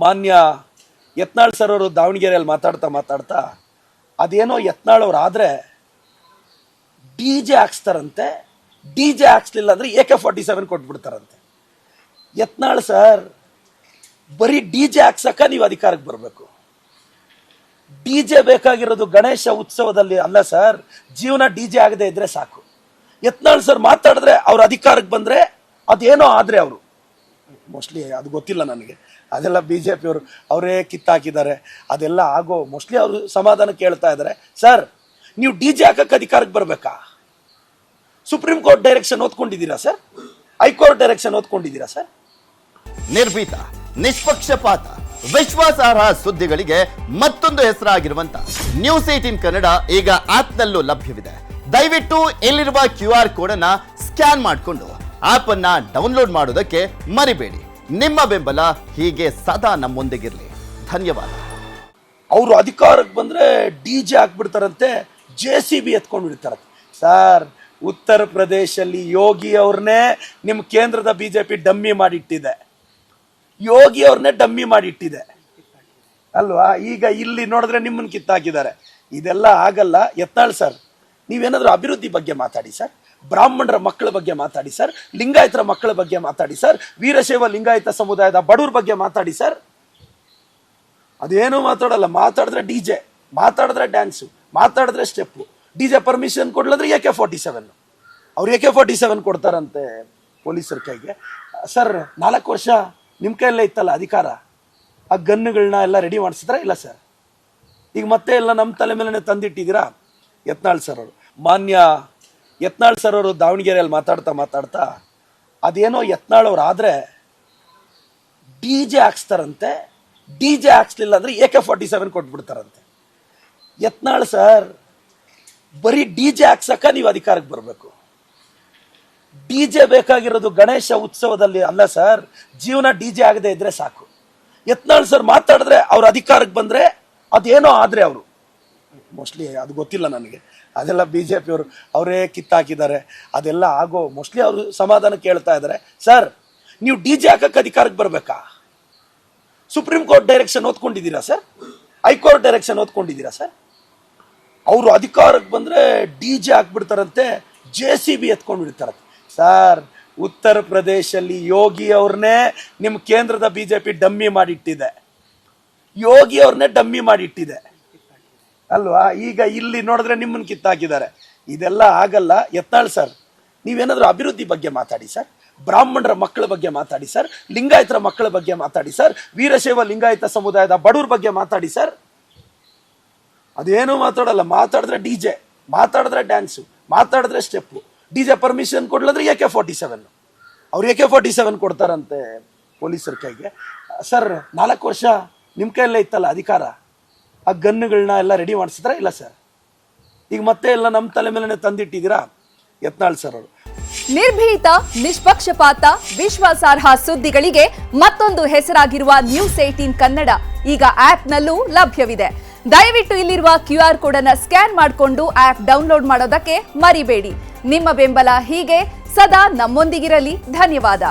ಮಾನ್ಯ ಯತ್ನಾಳ್ ಸರ್ ಅವರು ದಾವಣಗೆರೆಯಲ್ಲಿ ಮಾತಾಡ್ತಾ ಅದೇನೋ ಯತ್ನಾಳ್ ಅವ್ರು ಆದ್ರೆ ಡಿಜೆ ಹಾಕ್ಸ್ತಾರಂತೆ. ಡಿಜೆ ಹಾಕ್ಸ್ಲಿಲ್ಲ ಅಂದ್ರೆ AK-47 ಕೊಟ್ಬಿಡ್ತಾರಂತೆ. ಯತ್ನಾಳ್ ಸರ್, ಬರೀ ಡಿಜೆ ಹಾಕ್ಸಕ್ಕ ನೀವು ಅಧಿಕಾರಕ್ಕೆ ಬರಬೇಕು. ಡಿಜೆ ಬೇಕಾಗಿರೋದು ಗಣೇಶ ಉತ್ಸವದಲ್ಲಿ ಅಲ್ಲ ಸರ್, ಜೀವನ ಡಿಜೆ ಆಗದೆ ಇದ್ರೆ ಸಾಕು. ಯತ್ನಾಳ್ ಸರ್ ಮಾತಾಡಿದ್ರೆ ಅವ್ರ ಅಧಿಕಾರಕ್ಕೆ ಬಂದ್ರೆ ಅದೇನೋ ಆದ್ರೆ ಅವರು ಮೋಸ್ಟ್ಲಿ ಅದು ಗೊತ್ತಿಲ್ಲ ನನಗೆ, ಅದೆಲ್ಲ BJP ಅವರು ಅವರೇ ಕಿತ್ತಾಕಿದ್ದಾರೆ, ಅದೆಲ್ಲ ಆಗೋ ಮೋಸ್ಟ್ಲಿ ಅವರು ಸಮಾಧಾನ ಕೇಳ್ತಾ ಇದ್ದಾರೆ. ಸರ್, ನೀವು ಡಿಜೆ ಹಾಕಕ್ಕೆ ಅಧಿಕಾರಕ್ಕೆ ಬರಬೇಕಾ? ಸುಪ್ರೀಂ ಕೋರ್ಟ್ ಡೈರೆಕ್ಷನ್ ಓದ್ಕೊಂಡಿದ್ದೀರಾ ಸರ್? ಹೈಕೋರ್ಟ್ ಡೈರೆಕ್ಷನ್ ಓದ್ಕೊಂಡಿದ್ದೀರಾ ಸರ್? ನಿರ್ಭೀತ, ನಿಷ್ಪಕ್ಷಪಾತ, ವಿಶ್ವಾಸಾರ್ಹ ಸುದ್ದಿಗಳಿಗೆ ಮತ್ತೊಂದು ಹೆಸರಾಗಿರುವಂತ News18 ಕನ್ನಡ ಈಗ ಆಪ್ನಲ್ಲೂ ಲಭ್ಯವಿದೆ. ದಯವಿಟ್ಟು ಇಲ್ಲಿರುವ QR ಕೋಡ್ ಅನ್ನ ಸ್ಕ್ಯಾನ್ ಮಾಡಿಕೊಂಡು ಆಪ್ ಅನ್ನ ಡೌನ್ಲೋಡ್ ಮಾಡೋದಕ್ಕೆ ಮರಿಬೇಡಿ. ನಿಮ್ಮ ಬೆಂಬಲ ಹೀಗೆ ಸದಾ ನಮ್ಮೊಂದಿಗಿರಲಿ. ಧನ್ಯವಾದ. ಅವರು ಅಧಿಕಾರಕ್ಕೆ ಬಂದ್ರೆ ಡಿಜೆ ಹಾಕ್ಬಿಡ್ತಾರಂತೆ, JCB ಎತ್ಕೊಂಡು ಬಿಡ್ತಾರಂತೆ. ಸರ್, ಉತ್ತರ ಪ್ರದೇಶಲ್ಲಿ ಯೋಗಿ ಅವ್ರನ್ನೇ ನಿಮ್ಮ ಕೇಂದ್ರದ BJP ಡಮ್ಮಿ ಮಾಡಿಟ್ಟಿದೆ. ಯೋಗಿ ಅವ್ರನ್ನೇ ಡಮ್ಮಿ ಮಾಡಿಟ್ಟಿದೆ ಅಲ್ವಾ? ಈಗ ಇಲ್ಲಿ ನೋಡಿದ್ರೆ ನಿಮ್ಮನ್ನು ಕಿತ್ತಾಕಿದ್ದಾರೆ. ಇದೆಲ್ಲ ಆಗಲ್ಲ. ಯತ್ನಾಳ್ ಸರ್, ನೀವೇನಾದ್ರೂ ಅಭಿವೃದ್ಧಿ ಬಗ್ಗೆ ಮಾತಾಡಿ ಸರ್, ಬ್ರಾಹ್ಮಣರ ಮಕ್ಕಳ ಬಗ್ಗೆ ಮಾತಾಡಿ ಸರ್, ಲಿಂಗಾಯತರ ಮಕ್ಕಳ ಬಗ್ಗೆ ಮಾತಾಡಿ ಸರ್, ವೀರಶೈವ ಲಿಂಗಾಯತ ಸಮುದಾಯದ ಬಡವ್ರ ಬಗ್ಗೆ ಮಾತಾಡಿ ಸರ್. ಅದೇನು ಮಾತಾಡಲ್ಲ. ಮಾತಾಡಿದ್ರೆ ಡಿಜೆ, ಮಾತಾಡಿದ್ರೆ ಡ್ಯಾನ್ಸು, ಮಾತಾಡಿದ್ರೆ ಸ್ಟೆಪ್ಪು. DJ permission ಕೊಡ್ಲಂದ್ರೆ AK-47. ಅವ್ರು AK-47 ಕೊಡ್ತಾರಂತೆ ಪೊಲೀಸರ ಕೈಗೆ. ಸರ್, 4 ವರ್ಷ ನಿಮ್ಮ ಕೈಯಲ್ಲೇ ಇತ್ತಲ್ಲ ಅಧಿಕಾರ, ಆ ಗನ್ನುಗಳನ್ನ ಎಲ್ಲ ರೆಡಿ ಮಾಡಿಸಿದ್ರ ಇಲ್ಲ ಸರ್? ಈಗ ಮತ್ತೆ ಎಲ್ಲ ನಮ್ಮ ತಲೆ ಮೇಲೆ ತಂದಿಟ್ಟಿದ್ದೀರಾ. ಯತ್ನಾಳ್ ಸರ್ ಅವರು, ಮಾನ್ಯ ಯತ್ನಾಳ್ ಸರ್ ಅವರು ದಾವಣಗೆರೆಯಲ್ಲಿ ಮಾತಾಡ್ತಾ ಅದೇನೋ ಯತ್ನಾಳ್ ಅವ್ರು ಆದ್ರೆ ಡಿಜೆ ಹಾಕ್ಸ್ತಾರಂತೆ. ಡಿಜೆ ಹಾಕ್ಸ್ಲಿಲ್ಲ ಅಂದ್ರೆ AK-47 ಕೊಟ್ಬಿಡ್ತಾರಂತೆ. ಯತ್ನಾಳ್ ಸರ್, ಬರೀ ಡಿಜೆ ಹಾಕ್ಸಕ್ಕ ನೀವು ಅಧಿಕಾರಕ್ಕೆ ಬರಬೇಕು. ಡಿಜೆ ಬೇಕಾಗಿರೋದು ಗಣೇಶ ಉತ್ಸವದಲ್ಲಿ ಅಲ್ಲ ಸರ್, ಜೀವನ ಡಿಜೆ ಆಗದೆ ಇದ್ರೆ ಸಾಕು. ಯತ್ನಾಳ್ ಸರ್ ಮಾತಾಡಿದ್ರೆ ಅವ್ರ ಅಧಿಕಾರಕ್ಕೆ ಬಂದ್ರೆ ಅದೇನೋ ಆದ್ರೆ ಅವರು ಮೋಸ್ಟ್ಲಿ ಅದು ಗೊತ್ತಿಲ್ಲ ನನಗೆ, ಅದೆಲ್ಲ BJP ಅವರು ಅವರೇ ಕಿತ್ತಾಕಿದ್ದಾರೆ. ಅದೆಲ್ಲ ಆಗೋ ಮೋಸ್ಟ್ಲಿ ಅವರು ಸಮಾಧಾನ ಕೇಳ್ತಾ ಇದ್ದಾರೆ. ಸರ್, ನೀವು ಡಿಜೆ ಹಾಕಕ್ಕೆ ಅಧಿಕಾರಕ್ಕೆ ಬರಬೇಕಾ? ಸುಪ್ರೀಂ ಕೋರ್ಟ್ ಡೈರೆಕ್ಷನ್ ಓದ್ಕೊಂಡಿದ್ದೀರಾ ಸರ್? ಹೈಕೋರ್ಟ್ ಡೈರೆಕ್ಷನ್ ಓದ್ಕೊಂಡಿದ್ದೀರಾ ಸರ್? ಅವರು ಅಧಿಕಾರಕ್ಕೆ ಬಂದ್ರೆ ಡಿಜೆ ಹಾಕ್ಬಿಡ್ತಾರಂತೆ, JCB ಎತ್ಕೊಂಡು ಬಿಡ್ತಾರಂತೆ. ಸರ್, ಉತ್ತರ ಪ್ರದೇಶಲ್ಲಿ ಯೋಗಿ ಅವ್ರನ್ನೇ ನಿಮ್ಮ ಕೇಂದ್ರದ BJP ಡಮ್ಮಿ ಮಾಡಿಟ್ಟಿದೆ. ಯೋಗಿ ಅವ್ರನ್ನೇ ಡಮ್ಮಿ ಮಾಡಿಟ್ಟಿದೆ ಅಲ್ವಾ? ಈಗ ಇಲ್ಲಿ ನೋಡಿದ್ರೆ ನಿಮ್ಮನ್ನು ಕಿತ್ತಾಕಿದ್ದಾರೆ. ಇದೆಲ್ಲ ಆಗಲ್ಲ. ಯತ್ನಾಳ್ ಸರ್, ನೀವೇನಾದ್ರೂ ಅಭಿವೃದ್ಧಿ ಬಗ್ಗೆ ಮಾತಾಡಿ ಸರ್, ಬ್ರಾಹ್ಮಣರ ಮಕ್ಕಳ ಬಗ್ಗೆ ಮಾತಾಡಿ ಸರ್, ಲಿಂಗಾಯತರ ಮಕ್ಕಳ ಬಗ್ಗೆ ಮಾತಾಡಿ ಸರ್, ವೀರಶೈವ ಲಿಂಗಾಯತ ಸಮುದಾಯದ ಬಡವ್ರ ಬಗ್ಗೆ ಮಾತಾಡಿ ಸರ್. ಅದೇನು ಮಾತಾಡಲ್ಲ. ಮಾತಾಡಿದ್ರೆ ಡಿಜೆ, ಮಾತಾಡಿದ್ರೆ ಡ್ಯಾನ್ಸು, ಮಾತಾಡಿದ್ರೆ ಸ್ಟೆಪ್ಪು. DJ permission ಕೊಡ್ಲಂದ್ರೆ AK-47. ಅವ್ರು AK-47 ಕೊಡ್ತಾರಂತೆ ಪೊಲೀಸರ ಕೈಗೆ. ಸರ್, 4 ವರ್ಷ ನಿಮ್ಮ ಕೈಯಲ್ಲೇ ಇತ್ತಲ್ಲ ಅಧಿಕಾರ, ಆ ಗನ್ನುಗಳನ್ನ ಎಲ್ಲ ರೆಡಿ ಮಾಡಿಸಿದ್ರ ಇಲ್ಲ ಸರ್? ಈಗ ಮತ್ತೆ ಎಲ್ಲ ನಮ್ಮ ತಲೆ ಮೇಲೆ ತಂದಿಟ್ಟಿದ್ದೀರಾ. ಯತ್ನಾಳ್ ಸರ್ ಅವರು, ನಿರ್ಭೀತ, ನಿಷ್ಪಕ್ಷಪಾತ, ವಿಶ್ವಾಸಾರ್ಹ ಸುದ್ದಿಗಳಿಗೆ ಮತ್ತೊಂದು ಹೆಸರಾಗಿರುವ News18 ಕನ್ನಡ ಈಗ ಆಪ್ನಲ್ಲೂ ಲಭ್ಯವಿದೆ. ದಯವಿಟ್ಟು ಇಲ್ಲಿರುವ QR ಕೋಡ್ ಅನ್ನು ಸ್ಕ್ಯಾನ್ ಮಾಡಿಕೊಂಡು ಆಪ್ ಡೌನ್ಲೋಡ್ ಮಾಡೋದಕ್ಕೆ ಮರಿಬೇಡಿ. ನಿಮ್ಮ ಬೆಂಬಲ ಹೀಗೆ ಸದಾ ನಮ್ಮೊಂದಿಗಿರಲಿ. ಧನ್ಯವಾದ.